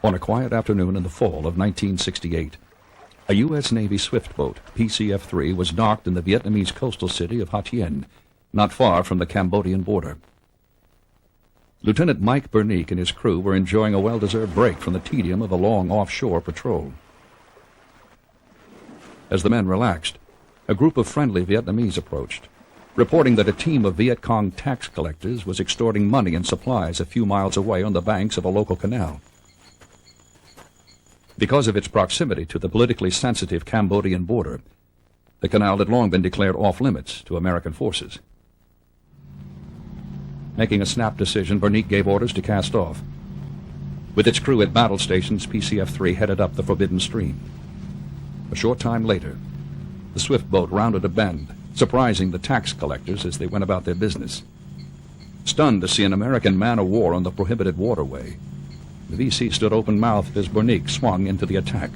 On a quiet afternoon in the fall of 1968, a U.S. Navy swift boat, PCF-3, was docked in the Vietnamese coastal city of ĐieNG, not far from the Cambodian border. Lieutenant Mike Bernique and his crew were enjoying a well-deserved break from the tedium of a long offshore patrol. As the men relaxed, a group of friendly Vietnamese approached, reporting that a team of Viet Cong tax collectors was extorting money and supplies a few miles away on the banks of a local canal. Because of its proximity to the politically sensitive Cambodian border, the canal had long been declared off-limits to American forces. Making a snap decision, Bernique gave orders to cast off. With its crew at battle stations, PCF-3 headed up the forbidden stream. A short time later, the swift boat rounded a bend, surprising the tax collectors as they went about their business. Stunned to see an American man-of-war on the prohibited waterway, the VC stood open-mouthed as Bernique swung into the attack.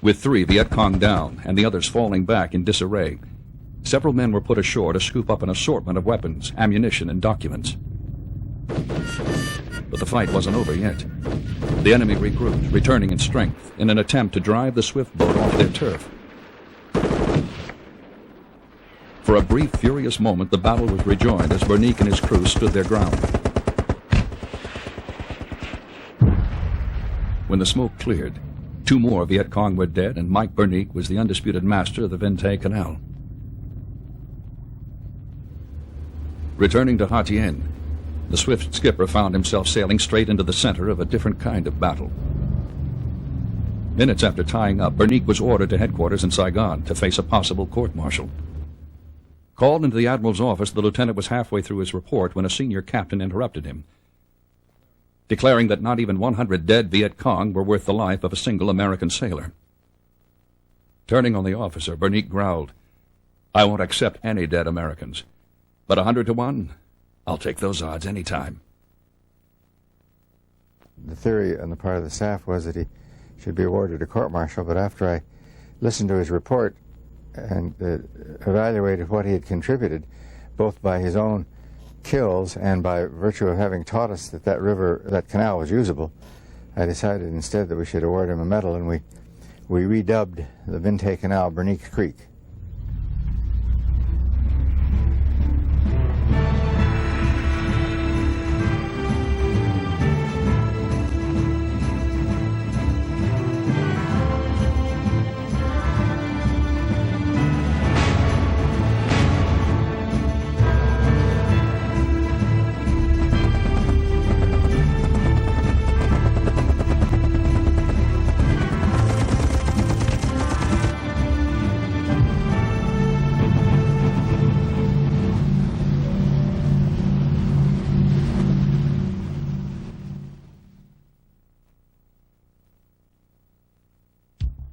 With 3 Viet Cong down and the others falling back in disarray, several men were put ashore to scoop up an assortment of weapons, ammunition, and documents. But the fight wasn't over yet. The enemy regrouped, returning in strength, in an attempt to drive the swift boat off their turf. For a brief, furious moment, the battle was rejoined as Bernique and his crew stood their ground. When the smoke cleared, 2 more Viet Cong were dead, and Mike Bernique was the undisputed master of the VIểT Canal. Returning to ĐieNG, the swift skipper found himself sailing straight into the center of a different kind of battle. Minutes after tying up, Bernique was ordered to headquarters in Saigon to face a possible court-martial. Called into the Admiral's office, the lieutenant was halfway through his report when a senior captain interrupted him, declaring that not even 100 dead Viet Cong were worth the life of a single American sailor. Turning on the officer, Bernique growled, "I won't accept any dead Americans, but 100 to 1, I'll take those odds any time." The theory on the part of the staff was that he should be awarded a court-martial, but after I listened to his report and evaluated what he had contributed, both by his own kills and by virtue of having taught us that that canal was usable, I decided instead that we should award him a medal, and we redubbed the VIểT Canal Bernique Creek.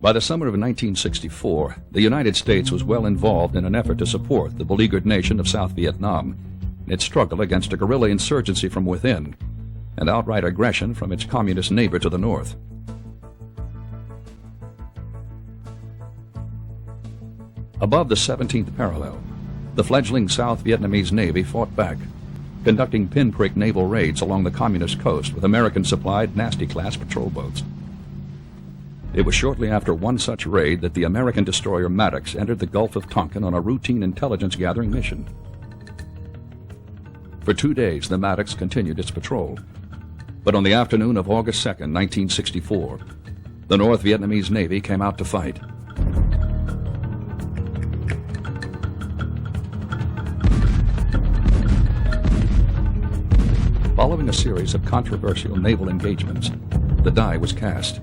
By the summer of 1964, the United States was well involved in an effort to support the beleaguered nation of South Vietnam in its struggle against a guerrilla insurgency from within and outright aggression from its communist neighbor to the north. Above the 17th parallel, the fledgling South Vietnamese Navy fought back, conducting pinprick naval raids along the communist coast with American-supplied Nasty-class patrol boats. It was shortly after one such raid that the American destroyer Maddox entered the Gulf of Tonkin on a routine intelligence-gathering mission. For 2 days, the Maddox continued its patrol, but on the afternoon of August 2nd, 1964, the North Vietnamese Navy came out to fight. Following a series of controversial naval engagements, the die was cast,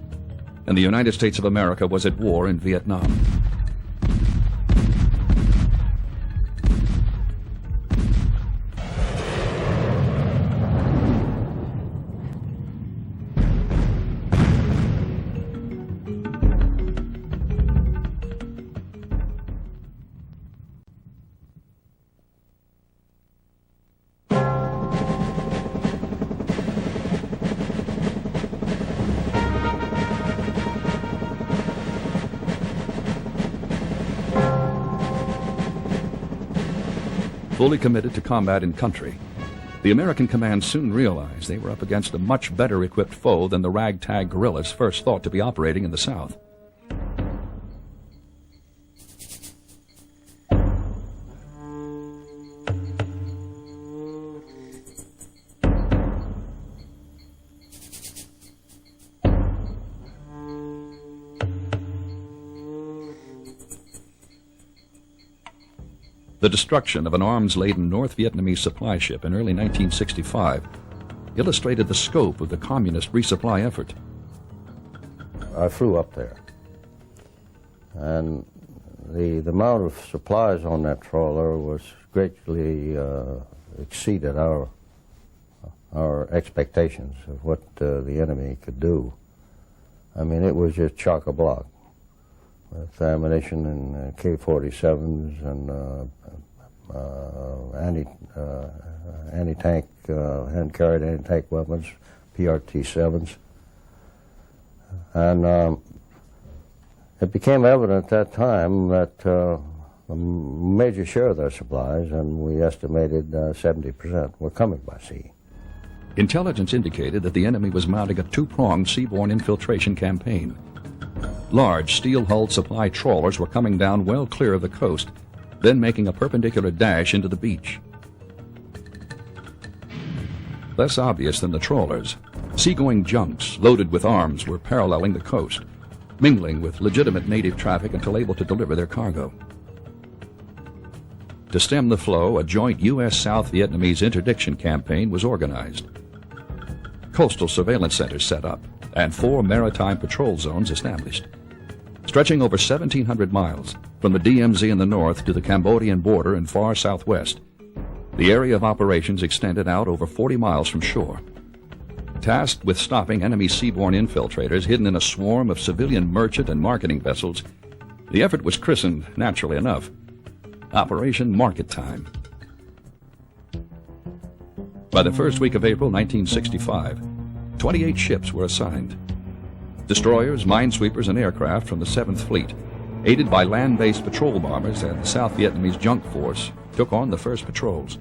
and the United States of America was at war in Vietnam. Fully committed to combat in country, the American command soon realized they were up against a much better equipped foe than the ragtag guerrillas first thought to be operating in the South. The destruction of an arms-laden North Vietnamese supply ship in early 1965 illustrated the scope of the communist resupply effort. I flew up there, and the amount of supplies on that trawler was greatly exceeded our expectations of what the enemy could do. I mean, it was just chock-a-block with ammunition and K-47s and anti-tank, hand-carried anti-tank weapons, PRT-7s. And it became evident at that time that a major share of their supplies, and we estimated 70%, were coming by sea. Intelligence indicated that the enemy was mounting a two-pronged seaborne infiltration campaign. Large steel-hulled supply trawlers were coming down well clear of the coast, then making a perpendicular dash into the beach. Less obvious than the trawlers, seagoing junks loaded with arms were paralleling the coast, mingling with legitimate native traffic until able to deliver their cargo. To stem the flow, a joint U.S. South Vietnamese interdiction campaign was organized. Coastal surveillance centers set up, and 4 maritime patrol zones established. Stretching over 1,700 miles, from the DMZ in the north to the Cambodian border in far southwest, the area of operations extended out over 40 miles from shore. Tasked with stopping enemy seaborne infiltrators hidden in a swarm of civilian merchant and marketing vessels, the effort was christened, naturally enough, Operation Market Time. By the first week of April 1965, 28 ships were assigned. Destroyers, minesweepers, and aircraft from the 7th Fleet, aided by land-based patrol bombers and the South Vietnamese Junk Force, took on the first patrols.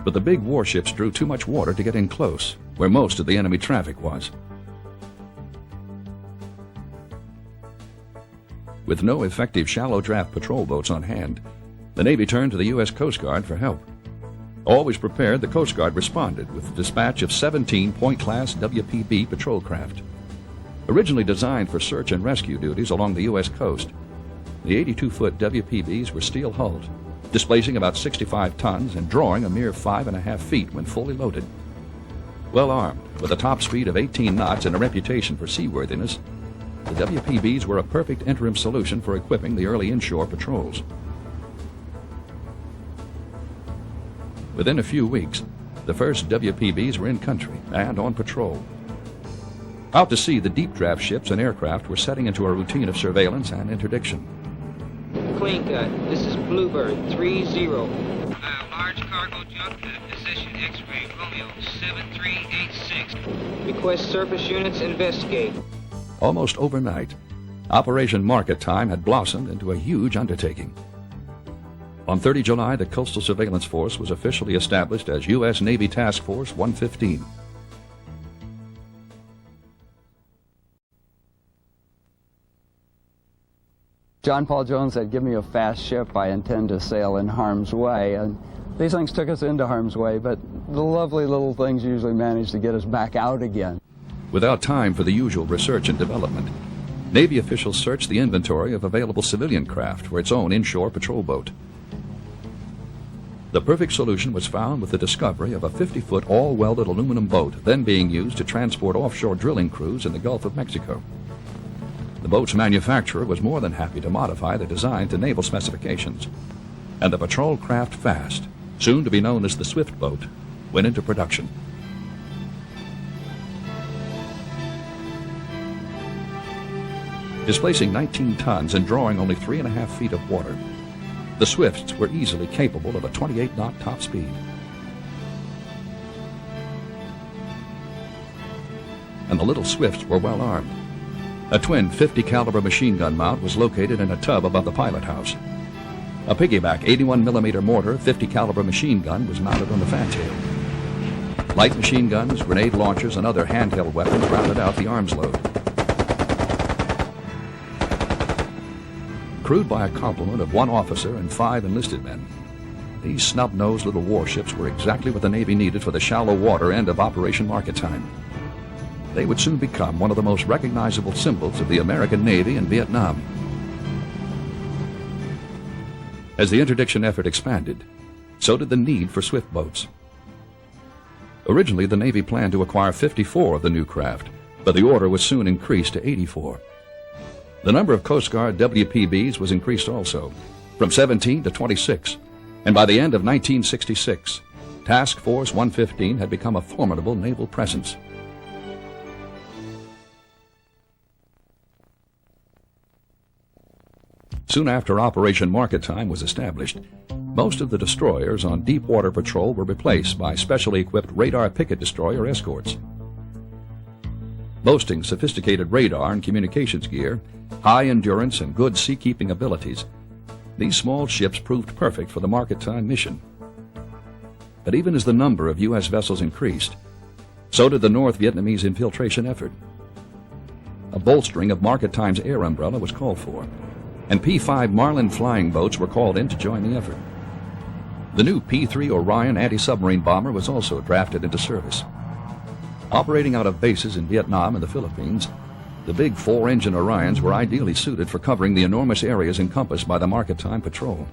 But the big warships drew too much water to get in close, where most of the enemy traffic was. With no effective shallow draft patrol boats on hand, the Navy turned to the U.S. Coast Guard for help. Always prepared, the Coast Guard responded with the dispatch of 17 Point-class WPB patrol craft. Originally designed for search and rescue duties along the U.S. coast, the 82-foot WPBs were steel-hulled, displacing about 65 tons and drawing a mere 5.5 feet when fully loaded. Well armed, with a top speed of 18 knots and a reputation for seaworthiness, the WPBs were a perfect interim solution for equipping the early inshore patrols. Within a few weeks, the first WPBs were in country and on patrol. Out to sea, the deep draft ships and aircraft were setting into a routine of surveillance and interdiction. Clean cut. This is Bluebird 3-0. Large cargo junk, position X-ray, Romeo 7386. Request surface units investigate. Almost overnight, Operation Market Time had blossomed into a huge undertaking. On 30 July, the Coastal Surveillance Force was officially established as U.S. Navy Task Force 115. John Paul Jones said, "Give me a fast ship, I intend to sail in harm's way." And these things took us into harm's way, but the lovely little things usually managed to get us back out again. Without time for the usual research and development, Navy officials searched the inventory of available civilian craft for its own inshore patrol boat. The perfect solution was found with the discovery of a 50-foot all-welded aluminum boat then being used to transport offshore drilling crews in the Gulf of Mexico. The boat's manufacturer was more than happy to modify the design to naval specifications, and the patrol craft Fast, soon to be known as the Swift boat, went into production. Displacing 19 tons and drawing only 3.5 feet of water, the Swifts were easily capable of a 28-knot top speed. And the little Swifts were well armed. A twin 50 caliber machine gun mount was located in a tub above the pilot house. A piggyback 81mm mortar 50 caliber machine gun was mounted on the fantail. Light machine guns, grenade launchers, and other handheld weapons rounded out the arms load. Crewed by a complement of 1 officer and 5 enlisted men, these snub-nosed little warships were exactly what the Navy needed for the shallow water end of Operation Market Time. They would soon become one of the most recognizable symbols of the American Navy in Vietnam. As the interdiction effort expanded, so did the need for swift boats. Originally, the Navy planned to acquire 54 of the new craft, but the order was soon increased to 84. The number of Coast Guard WPBs was increased also, from 17 to 26, and by the end of 1966, Task Force 115 had become a formidable naval presence. Soon after Operation Market Time was established, most of the destroyers on deep water patrol were replaced by specially equipped radar picket destroyer escorts. Boasting sophisticated radar and communications gear, high endurance, and good seakeeping abilities, these small ships proved perfect for the Market Time mission. But even as the number of U.S. vessels increased, so did the North Vietnamese infiltration effort. A bolstering of Market Time's air umbrella was called for, and P-5 Marlin flying boats were called in to join the effort. The new P-3 Orion anti-submarine bomber was also drafted into service. Operating out of bases in Vietnam and the Philippines, the big 4-engine Orions were ideally suited for covering the enormous areas encompassed by the Market Time patrol.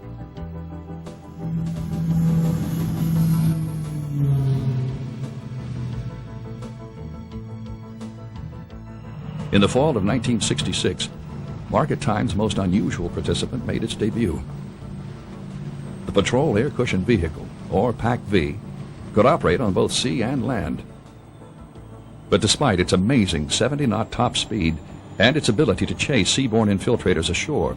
In the fall of 1966, Market Time's most unusual participant made its debut. The Patrol Air Cushion Vehicle, or PAC-V, could operate on both sea and land. But despite its amazing 70-knot top speed and its ability to chase seaborne infiltrators ashore,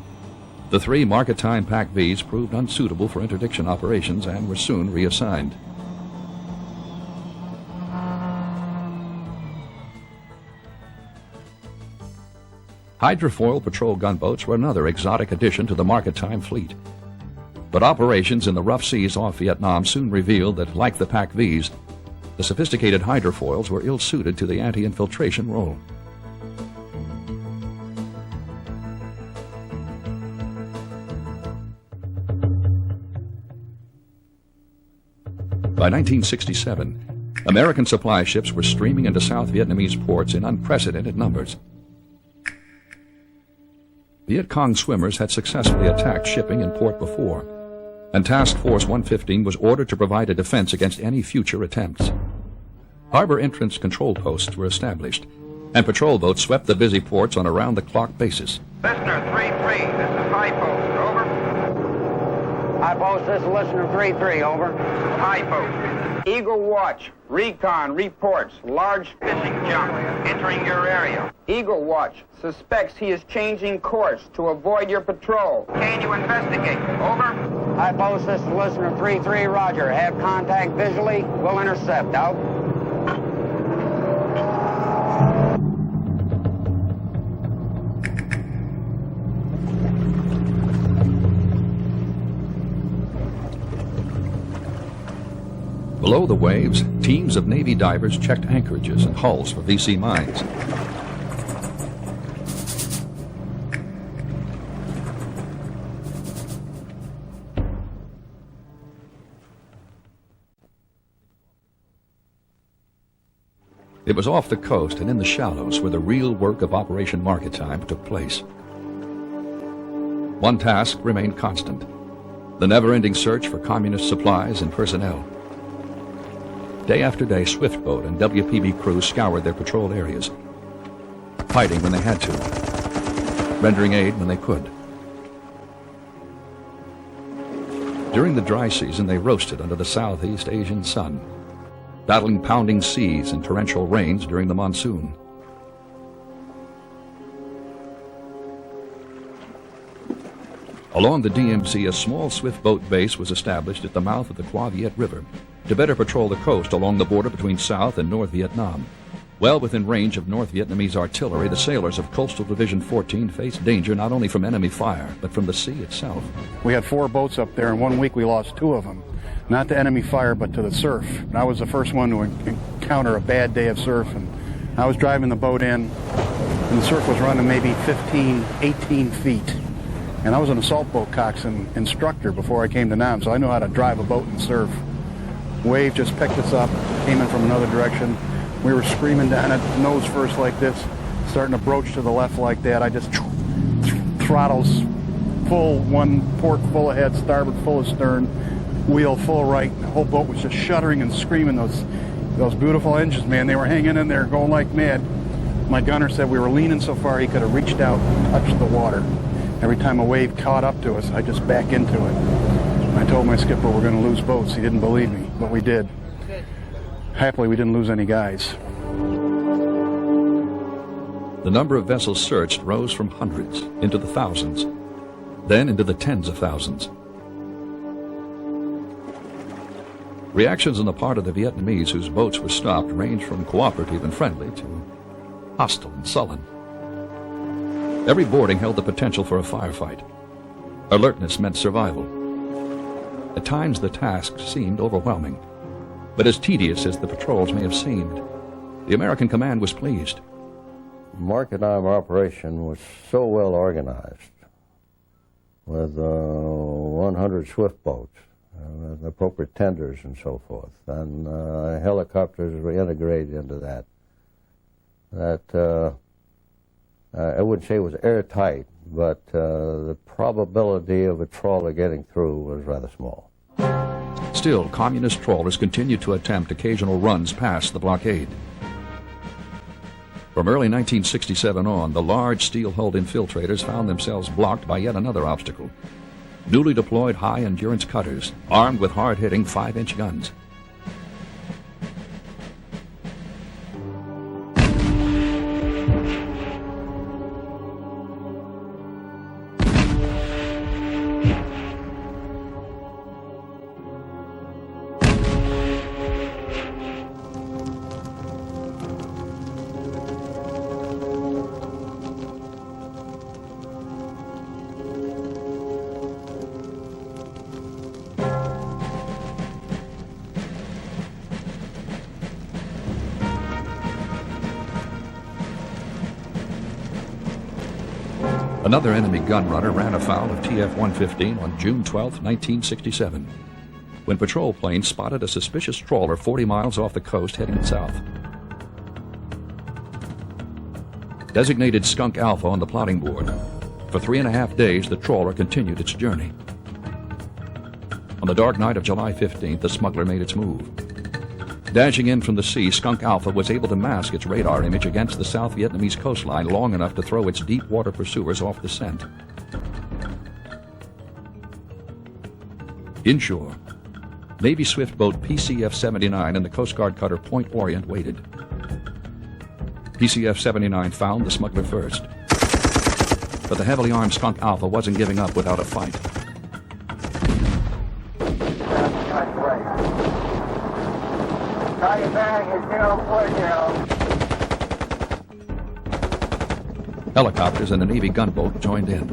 the 3 Market Time PAC-Vs proved unsuitable for interdiction operations and were soon reassigned. Hydrofoil patrol gunboats were another exotic addition to the Market Time fleet. But operations in the rough seas off Vietnam soon revealed that, like the PAC-Vs, the sophisticated hydrofoils were ill-suited to the anti-infiltration role. By 1967, American supply ships were streaming into South Vietnamese ports in unprecedented numbers. Viet Cong swimmers had successfully attacked shipping in port before, and Task Force 115 was ordered to provide a defense against any future attempts. Harbor entrance control posts were established, and patrol boats swept the busy ports on a round-the-clock basis. Listener 3-3, this is High Post, over. High Post, this is Listener 3-3, over. High Post. Eagle Watch, recon, reports, large fishing junk entering your area. Eagle Watch suspects he is changing course to avoid your patrol. Can you investigate? Over. High Post, this is Listener 3-3, roger. Have contact visually, we'll intercept, out. Below the waves, teams of Navy divers checked anchorages and hulls for VC mines. It was off the coast and in the shallows where the real work of Operation Market Time took place. One task remained constant: the never-ending search for communist supplies and personnel. Day after day, Swiftboat and WPB crews scoured their patrol areas, fighting when they had to, rendering aid when they could. During the dry season, they roasted under the Southeast Asian sun, battling pounding seas and torrential rains during the monsoon. Along the DMZ, a small Swiftboat base was established at the mouth of the QLVNCH River to better patrol the coast along the border between South and North Vietnam. Well within range of North Vietnamese artillery, the sailors of Coastal Division 14 faced danger not only from enemy fire, but from the sea itself. We had 4 boats up there, and 1 week we lost 2 of them. Not to enemy fire, but to the surf. And I was the first one to encounter a bad day of surf, and I was driving the boat in, and the surf was running maybe 15, 18 feet. And I was an assault boat coxswain instructor before I came to Nam, so I know how to drive a boat and surf. Wave just picked us up, came in from another direction. We were screaming down it, nose first like this, starting to broach to the left like that. I just throttles full, one port full ahead, starboard full of stern, wheel full right. The whole boat was just shuddering and screaming. Those beautiful engines, man, they were hanging in there going like mad. My gunner said we were leaning so far he could have reached out and touched the water. Every time a wave caught up to us, I just back into it. And I told my skipper we're going to lose boats. He didn't believe me, but we did. Happily, we didn't lose any guys. The number of vessels searched rose from hundreds into the thousands, then into the tens of thousands. Reactions on the part of the Vietnamese whose boats were stopped ranged from cooperative and friendly to hostile and sullen. Every boarding held the potential for a firefight. Alertness meant survival. At times the task seemed overwhelming, but as tedious as the patrols may have seemed, the American command was pleased. Market arm operation was so well organized, with 100 swift boats, with appropriate tenders and so forth, and helicopters were integrated into that, I wouldn't say it was airtight, but the probability of a trawler getting through was rather small. Still, communist trawlers continued to attempt occasional runs past the blockade. From early 1967 on, the large steel-hulled infiltrators found themselves blocked by yet another obstacle. Newly deployed high-endurance cutters, armed with hard-hitting 5-inch guns. Another enemy gun runner ran afoul of TF-115 on June 12, 1967, when patrol planes spotted a suspicious trawler 40 miles off the coast heading south. Designated Skunk Alpha on the plotting board, for 3.5 days the trawler continued its journey. On the dark night of July 15th, the smuggler made its move. Dashing in from the sea, Skunk Alpha was able to mask its radar image against the South Vietnamese coastline long enough to throw its deep water pursuers off the scent. Inshore, Navy swift boat PCF-79 and the Coast Guard cutter Point Orient waited. PCF-79 found the smuggler first, but the heavily armed Skunk Alpha wasn't giving up without a fight. Helicopters and a Navy gunboat joined in.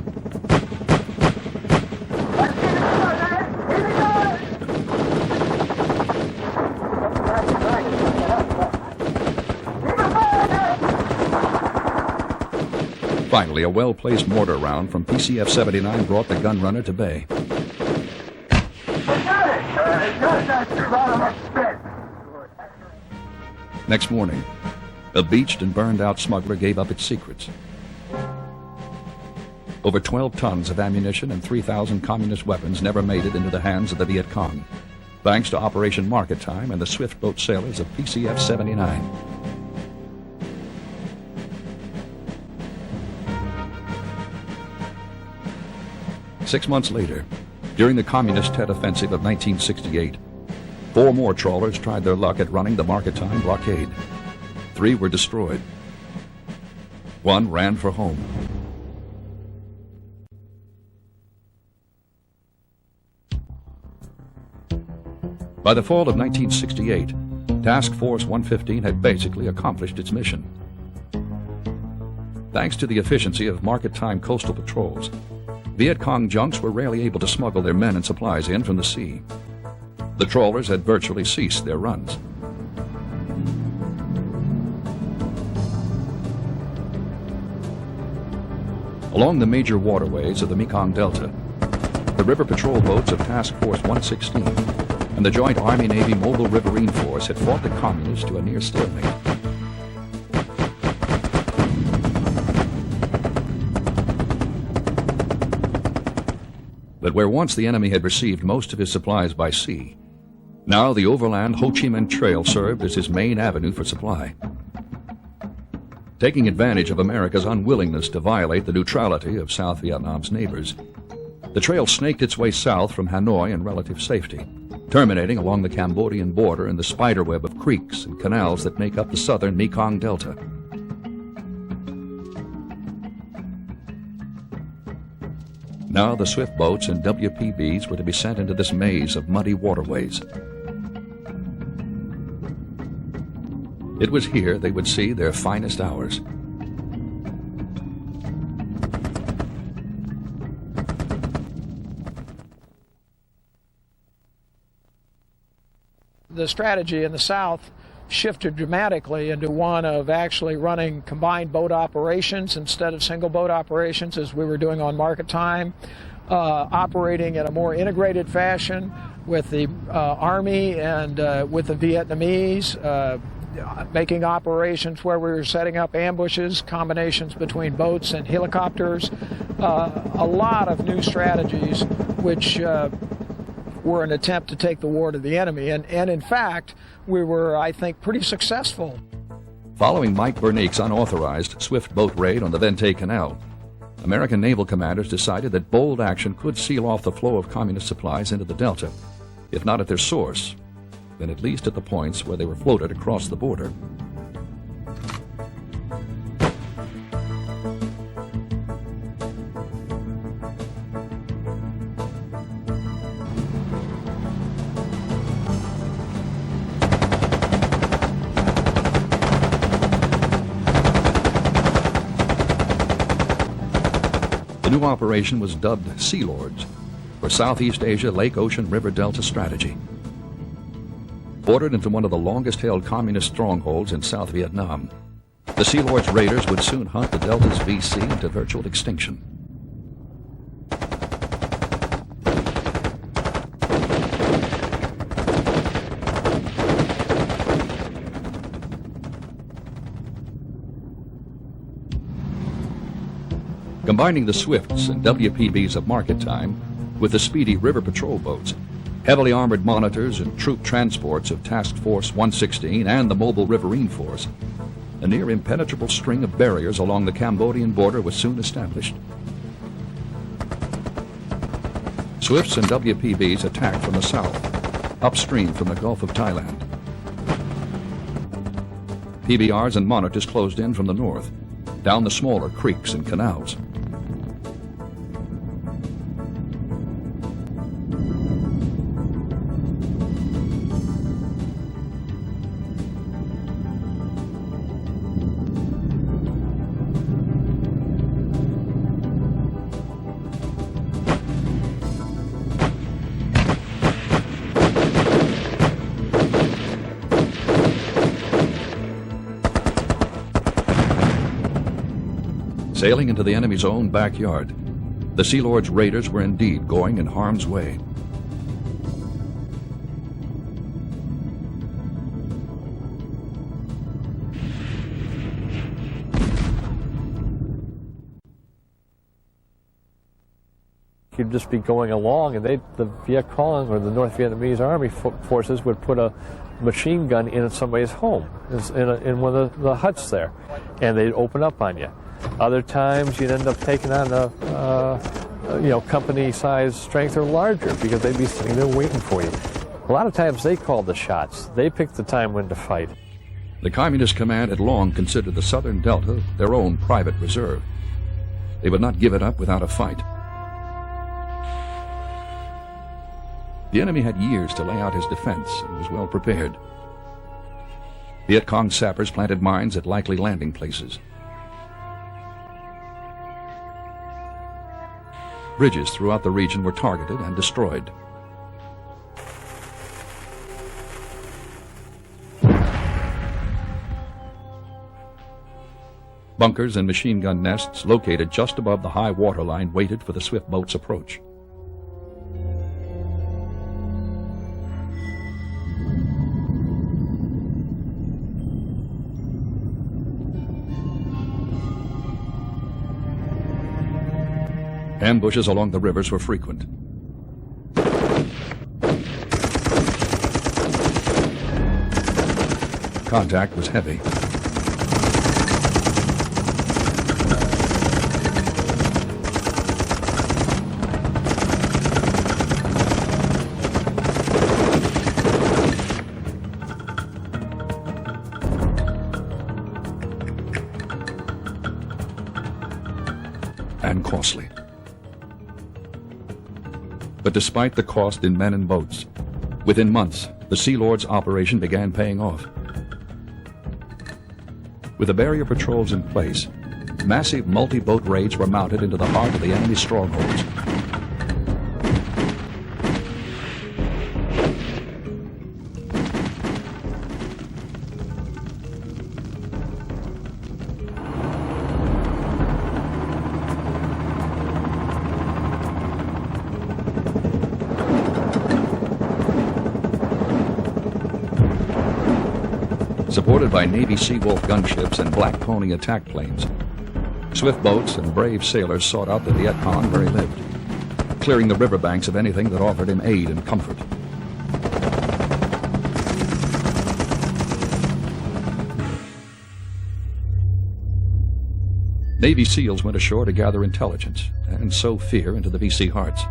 Finally, a well-placed mortar round from PCF-79 brought the gun runner to bay. Next morning, a beached and burned-out smuggler gave up its secrets. Over 12 tons of ammunition and 3,000 communist weapons never made it into the hands of the Viet Cong, thanks to Operation Market Time and the swift boat sailors of PCF-79. Six months later, during the Communist Tet Offensive of 1968, 4 more trawlers tried their luck at running the Market Time blockade. 3 were destroyed. 1 ran for home. By the fall of 1968, Task Force 115 had basically accomplished its mission. Thanks to the efficiency of market-time coastal patrols, Viet Cong junks were rarely able to smuggle their men and supplies in from the sea. The trawlers had virtually ceased their runs. Along the major waterways of the Mekong Delta, the river patrol boats of Task Force 116 and the Joint Army-Navy Mobile Riverine Force had fought the Communists to a near stalemate. But where once the enemy had received most of his supplies by sea, now the overland Ho Chi Minh Trail served as his main avenue for supply. Taking advantage of America's unwillingness to violate the neutrality of South Vietnam's neighbors, the trail snaked its way south from Hanoi in relative safety, terminating along the Cambodian border in the spiderweb of creeks and canals that make up the southern Mekong Delta. Now the swift boats and WPBs were to be sent into this maze of muddy waterways. It was here they would see their finest hours. The strategy in the South shifted dramatically into one of actually running combined boat operations instead of single boat operations, as we were doing on market time, operating in a more integrated fashion with the Army and with the Vietnamese, making operations where we were setting up ambushes, combinations between boats and helicopters, a lot of new strategies which were an attempt to take the war to the enemy. And in fact, we were, I think, pretty successful. Following Mike Bernique's unauthorized swift boat raid on the Vente Canal, American naval commanders decided that bold action could seal off the flow of communist supplies into the Delta, if not at their source, then at least at the points where they were floated across the border. The new operation was dubbed Sea Lords, for Southeast Asia Lake Ocean River Delta Strategy. Ordered into one of the longest-held communist strongholds in South Vietnam, the Sea Lords raiders would soon hunt the Delta's VC into virtual extinction. Combining the Swifts and WPBs of market time with the speedy river patrol boats, heavily armored monitors and troop transports of Task Force 116 and the Mobile Riverine Force, a near impenetrable string of barriers along the Cambodian border was soon established. Swifts and WPBs attacked from the south, upstream from the Gulf of Thailand. PBRs and monitors closed in from the north, down the smaller creeks and canals. Sailing into the enemy's own backyard, the Sea Lords raiders were indeed going in harm's way. You'd just be going along, and the Viet Cong or the North Vietnamese Army forces would put a machine gun in somebody's home, in one of the huts there, and they'd open up on you. Other times you'd end up taking on a company-sized strength or larger, because they'd be sitting there waiting for you. A lot of times they called the shots. They picked the time when to fight. The Communist Command had long considered the Southern Delta their own private reserve. They would not give it up without a fight. The enemy had years to lay out his defense and was well prepared. Viet Cong sappers planted mines at likely landing places. Bridges throughout the region were targeted and destroyed. Bunkers and machine gun nests located just above the high water line waited for the swift boat's approach. Ambushes along the rivers were frequent. Contact was heavy. And costly. But despite the cost in men and boats, within months, the Sea Lord's operation began paying off. With the barrier patrols in place, massive multi-boat raids were mounted into the heart of the enemy's strongholds. Supported by Navy Seawolf gunships and Black Pony attack planes, swift boats and brave sailors sought out the Viet Cong where he lived, clearing the riverbanks of anything that offered him aid and comfort. Navy SEALs went ashore to gather intelligence and sow fear into the VC hearts.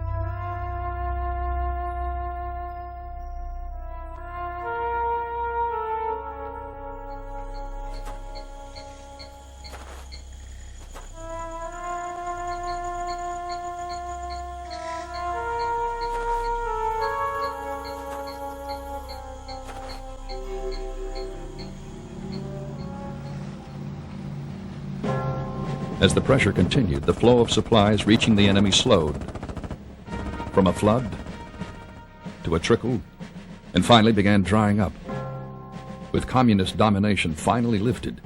As the pressure continued, the flow of supplies reaching the enemy slowed. From a flood to a trickle, and finally began drying up. With communist domination finally lifted,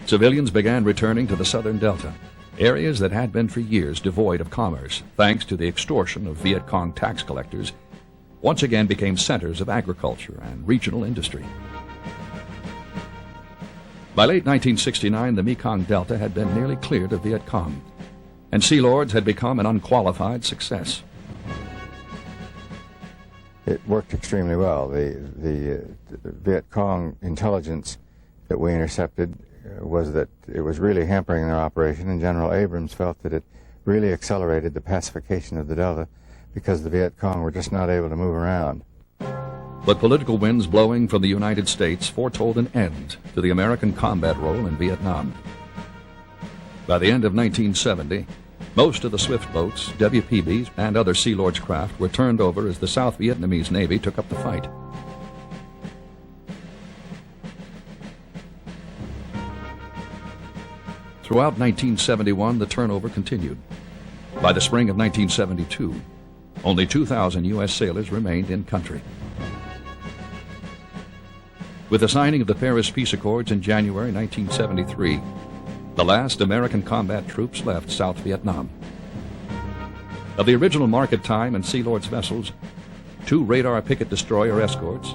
civilians began returning to the southern delta, areas that had been for years devoid of commerce, thanks to the extortion of Viet Cong tax collectors, once again became centers of agriculture and regional industry. By late 1969, the Mekong Delta had been nearly cleared of Viet Cong, and Sea Lords had become an unqualified success. It worked extremely well. The Viet Cong intelligence that we intercepted was that it was really hampering their operation, and General Abrams felt that it really accelerated the pacification of the Delta because the Viet Cong were just not able to move around. But political winds blowing from the United States foretold an end to the American combat role in Vietnam. By the end of 1970, most of the swift boats, WPBs, and other Sea Lords craft were turned over as the South Vietnamese Navy took up the fight. Throughout 1971, the turnover continued. By the spring of 1972, only 2,000 U.S. sailors remained in country. With the signing of the Paris Peace Accords in January 1973, the last American combat troops left South Vietnam. Of the original market time and Sea Lords vessels, 2 radar picket destroyer escorts,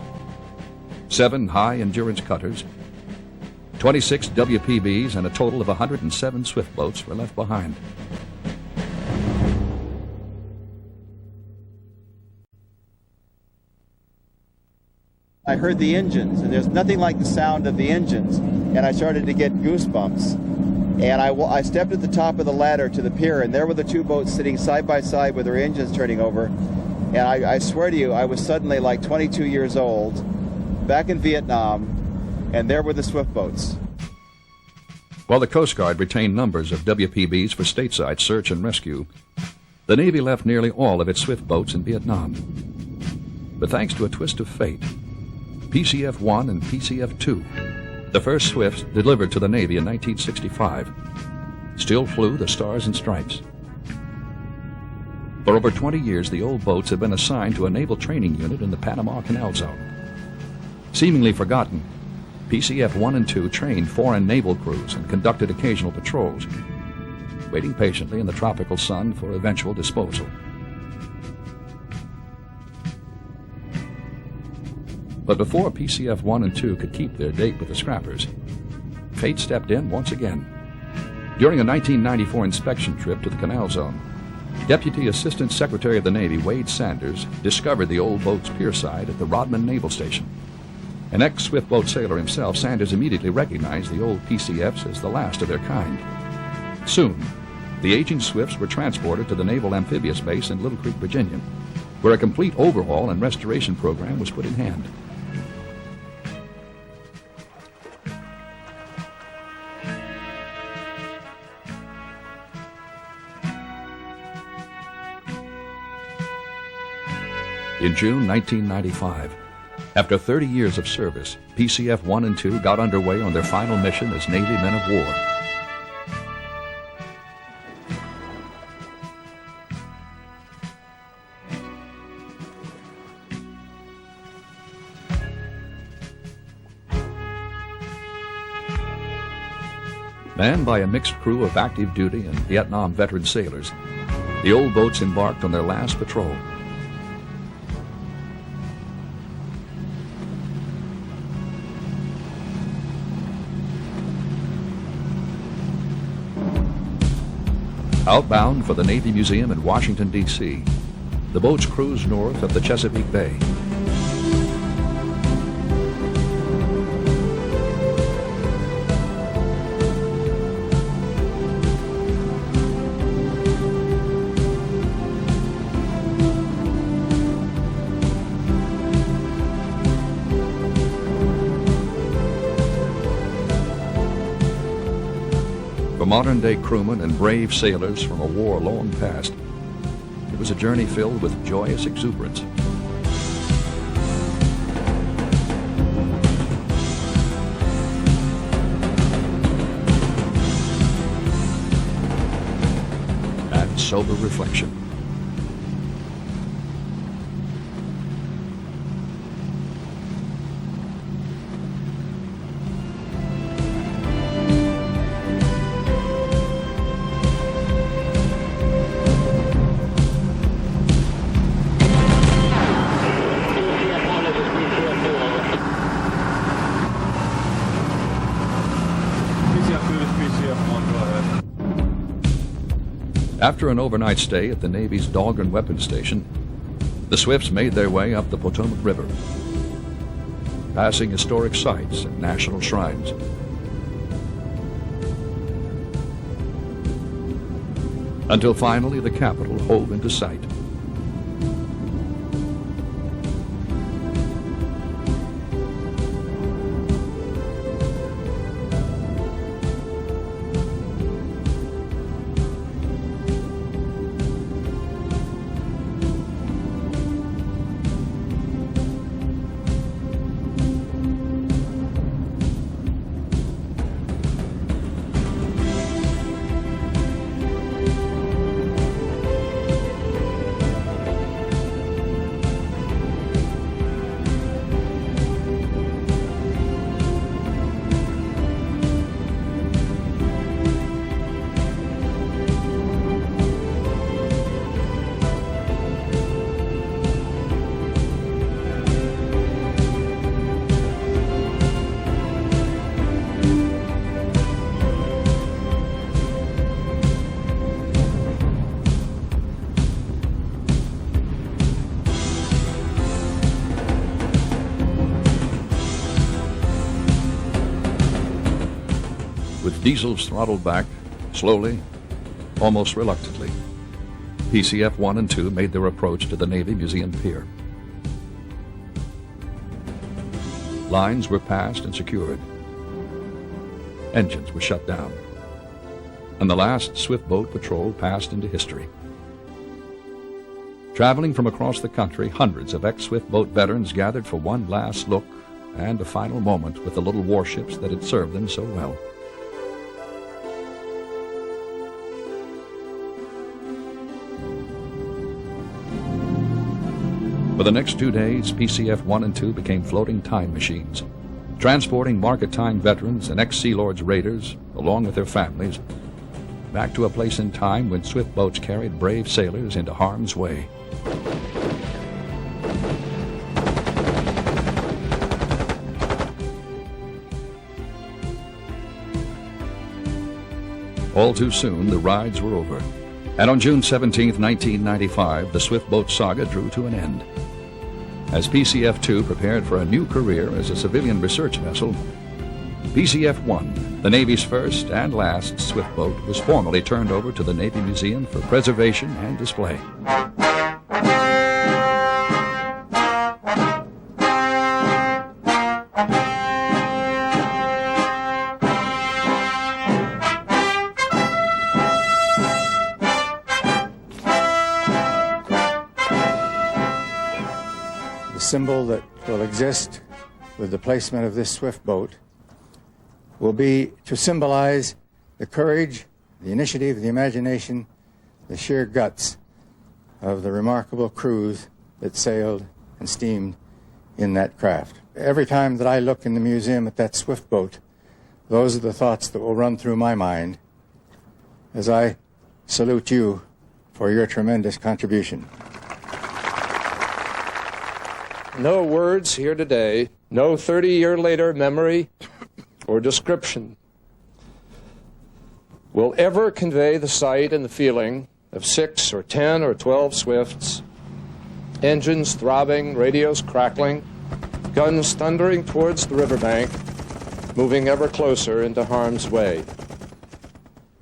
7 high-endurance cutters, 26 WPBs, and a total of 107 swift boats were left behind. I heard the engines, and there's nothing like the sound of the engines, and I started to get goosebumps. And I stepped at the top of the ladder to the pier, and there were the 2 boats sitting side by side with their engines turning over. And I swear to you, I was suddenly like 22 years old, back in Vietnam, and there were the swift boats. While the Coast Guard retained numbers of WPBs for stateside search and rescue, the Navy left nearly all of its swift boats in Vietnam. But thanks to a twist of fate, PCF-1 and PCF-2 The first Swifts, delivered to the Navy in 1965, still flew the Stars and Stripes. For over 20 years, the old boats have been assigned to a naval training unit in the Panama Canal Zone. Seemingly forgotten, PCF-1 and 2 trained foreign naval crews and conducted occasional patrols, waiting patiently in the tropical sun for eventual disposal. But before PCF-1 and 2 could keep their date with the scrappers, fate stepped in once again. During a 1994 inspection trip to the Canal Zone, Deputy Assistant Secretary of the Navy Wade Sanders discovered the old boat's pierside at the Rodman Naval Station. An ex-Swift boat sailor himself, Sanders immediately recognized the old PCFs as the last of their kind. Soon, the aging Swifts were transported to the Naval Amphibious Base in Little Creek, Virginia, where a complete overhaul and restoration program was put in hand. In June 1995, after 30 years of service, PCF-1 and 2 got underway on their final mission as Navy men of war. Manned by a mixed crew of active duty and Vietnam veteran sailors, the old boats embarked on their last patrol. Outbound for the Navy Museum in Washington, D.C., the boats cruised north of the Chesapeake Bay. For modern-day crewmen and brave sailors from a war long past, it was a journey filled with joyous exuberance. And sober reflection. After an overnight stay at the Navy's Dahlgren Weapons Station, the Swifts made their way up the Potomac River, passing historic sites and national shrines. Until finally the capital hove into sight. With diesels throttled back, slowly, almost reluctantly, PCF-1 and 2 made their approach to the Navy Museum Pier. Lines were passed and secured. Engines were shut down. And the last Swift boat patrol passed into history. Traveling from across the country, hundreds of ex-Swift boat veterans gathered for one last look and a final moment with the little warships that had served them so well. For the next 2 days, PCF-1 and 2 became floating time machines, transporting market-time veterans and ex-Sea Lords raiders, along with their families, back to a place in time when swift boats carried brave sailors into harm's way. All too soon, the rides were over, and on June 17, 1995, the swift boat saga drew to an end. As PCF-2 prepared for a new career as a civilian research vessel, PCF-1, the Navy's first and last swift boat, was formally turned over to the Navy Museum for preservation and display. The symbol that will exist with the placement of this swift boat will be to symbolize the courage, the initiative, the imagination, the sheer guts of the remarkable crews that sailed and steamed in that craft. Every time that I look in the museum at that swift boat, those are the thoughts that will run through my mind as I salute you for your tremendous contribution. No words here today, no 30-year-later memory or description will ever convey the sight and the feeling of 6 or 10 or 12 Swifts, engines throbbing, radios crackling, guns thundering towards the riverbank, moving ever closer into harm's way.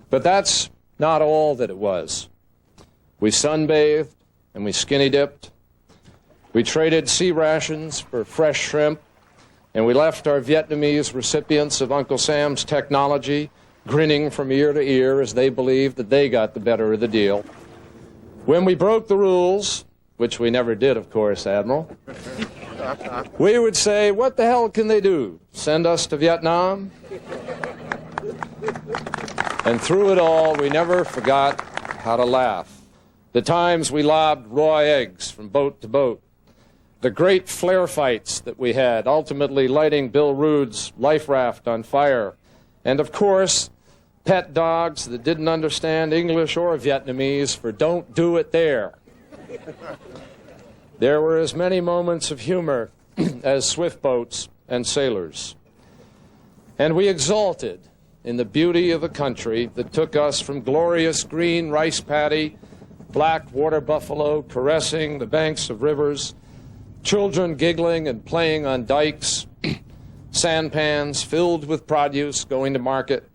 But that's not all that it was. We sunbathed and we skinny dipped. We traded sea rations for fresh shrimp, and we left our Vietnamese recipients of Uncle Sam's technology grinning from ear to ear as they believed that they got the better of the deal. When we broke the rules, which we never did, of course, Admiral, we would say, what the hell can they do? Send us to Vietnam? And through it all, we never forgot how to laugh. The times we lobbed raw eggs from boat to boat, the great flare fights that we had, ultimately lighting Bill Rood's life raft on fire, and of course, pet dogs that didn't understand English or Vietnamese for "don't do it there." There were as many moments of humor as swift boats and sailors. And we exulted in the beauty of a country that took us from glorious green rice paddy, black water buffalo caressing the banks of rivers, children giggling and playing on dikes, sampans filled with produce going to market,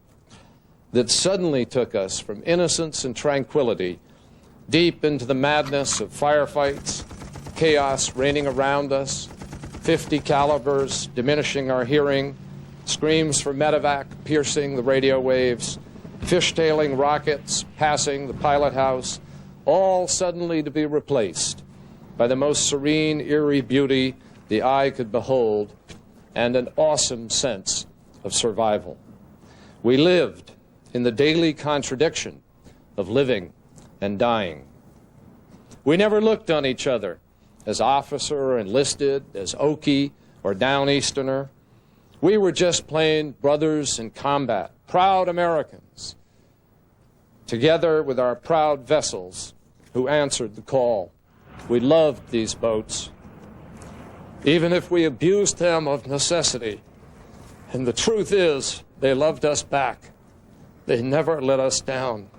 that suddenly took us from innocence and tranquility deep into the madness of firefights, chaos reigning around us, 50 calibers diminishing our hearing, screams for medevac piercing the radio waves, fishtailing rockets passing the pilot house, all suddenly to be replaced by the most serene, eerie beauty the eye could behold and an awesome sense of survival. We lived in the daily contradiction of living and dying. We never looked on each other as officer or enlisted, as Okie or Downeasterner. We were just plain brothers in combat, proud Americans, together with our proud vessels who answered the call. We loved these boats, even if we abused them of necessity. And the truth is, they loved us back. They never let us down.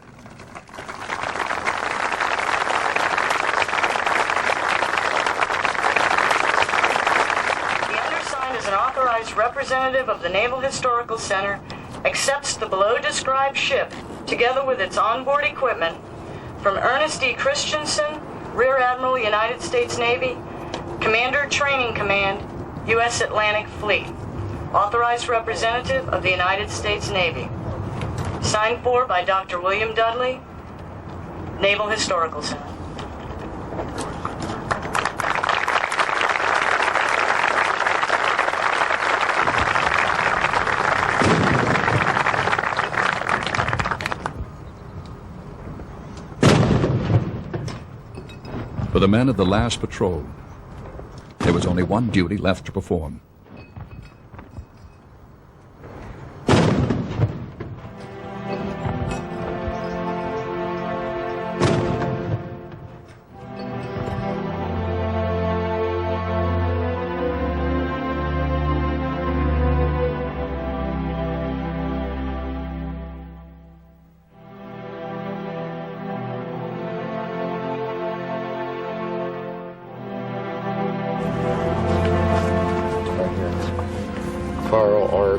The undersigned, as an authorized representative of the Naval Historical Center, accepts the below-described ship, together with its onboard equipment, from Ernest E. Christensen, Rear Admiral, United States Navy, Commander Training Command, U.S. Atlantic Fleet, authorized representative of the United States Navy. Signed for by Dr. William Dudley, Naval Historical Center. For the men of the last patrol, there was only one duty left to perform.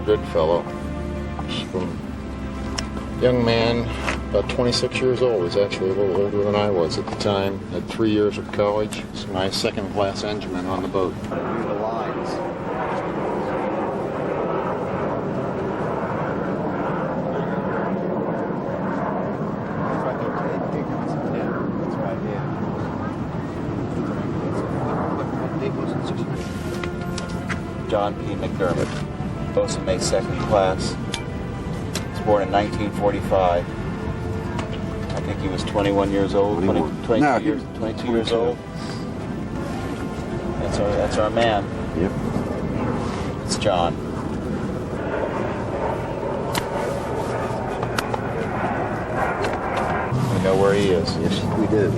Goodfellow. From young man, about 26 years old. Was actually a little older than I was at the time. Had 3 years of college. Was my second-class engineman on the boat. The lines. John P. McDermott. Bosun mate second class. He was born in 1945. I think he was 21 years old. 22 years old. That's our man. Yep. It's John. We know where he is. Yes, we do.